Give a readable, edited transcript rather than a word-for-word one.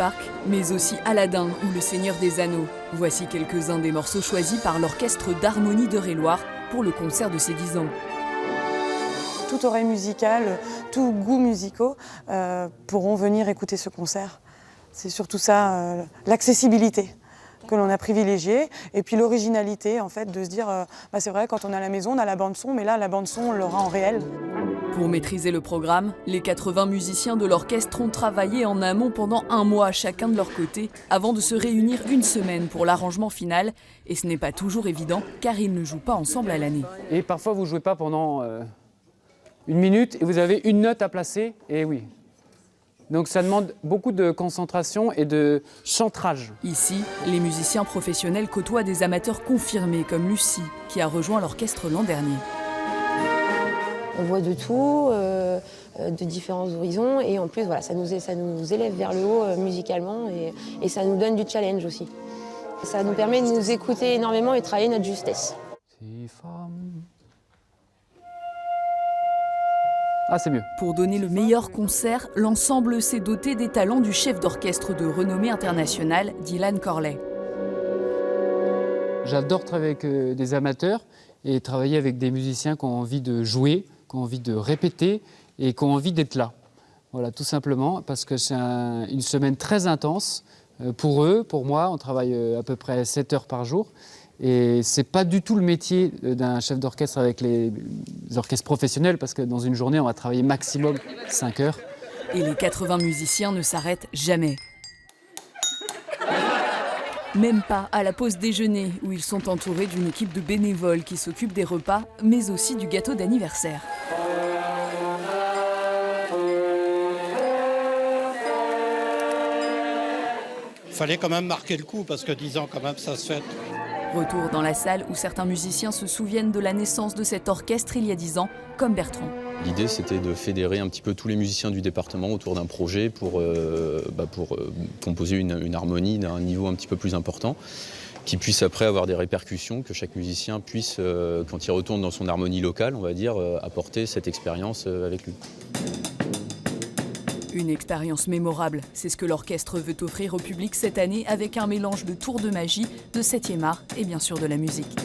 Park, mais aussi Aladdin ou Le Seigneur des Anneaux. Voici quelques-uns des morceaux choisis par l'Orchestre d'Harmonie d'Eure-et-Loir pour le concert de ses 10 ans. Toute oreille musicale, tout goût musicaux pourront venir écouter ce concert. C'est surtout ça, l'accessibilité que l'on a privilégiée et puis l'originalité en fait de se dire c'est vrai quand on est à la maison on a la bande son mais là la bande son on l'aura en réel. Pour maîtriser le programme, les 80 musiciens de l'orchestre ont travaillé en amont pendant 1 mois chacun de leur côté avant de se réunir une semaine pour l'arrangement final et ce n'est pas toujours évident car ils ne jouent pas ensemble à l'année. Et parfois vous ne jouez pas pendant 1 minute et vous avez une note à placer et oui. Donc ça demande beaucoup de concentration et de centrage. Ici, les musiciens professionnels côtoient des amateurs confirmés comme Lucie, qui a rejoint l'orchestre l'an dernier. On voit de tout, de différents horizons et en plus voilà, ça nous élève vers le haut musicalement et ça nous donne du challenge aussi. Ça nous permet de nous écouter énormément et de travailler notre justesse. Ah, c'est mieux. Pour donner le meilleur concert, l'ensemble s'est doté des talents du chef d'orchestre de renommée internationale, Dylan Corley. J'adore travailler avec des amateurs et travailler avec des musiciens qui ont envie de jouer, qui ont envie de répéter et qui ont envie d'être là. Voilà, tout simplement, parce que c'est une semaine très intense pour eux, pour moi. On travaille à peu près 7 heures par jour. Et c'est pas du tout le métier d'un chef d'orchestre avec les orchestres professionnels, parce que dans une journée, on va travailler maximum 5 heures. Et les 80 musiciens ne s'arrêtent jamais. Même pas à la pause déjeuner, où ils sont entourés d'une équipe de bénévoles qui s'occupent des repas, mais aussi du gâteau d'anniversaire. Il fallait quand même marquer le coup, parce que 10 ans, quand même, ça se fête. Retour dans la salle où certains musiciens se souviennent de la naissance de cet orchestre il y a 10 ans, comme Bertrand. L'idée, c'était de fédérer un petit peu tous les musiciens du département autour d'un projet pour composer une harmonie d'un niveau un petit peu plus important, qui puisse après avoir des répercussions, que chaque musicien puisse, quand il retourne dans son harmonie locale, on va dire, apporter cette expérience avec lui. Une expérience mémorable, c'est ce que l'orchestre veut offrir au public cette année avec un mélange de tours de magie, de 7e art et bien sûr de la musique.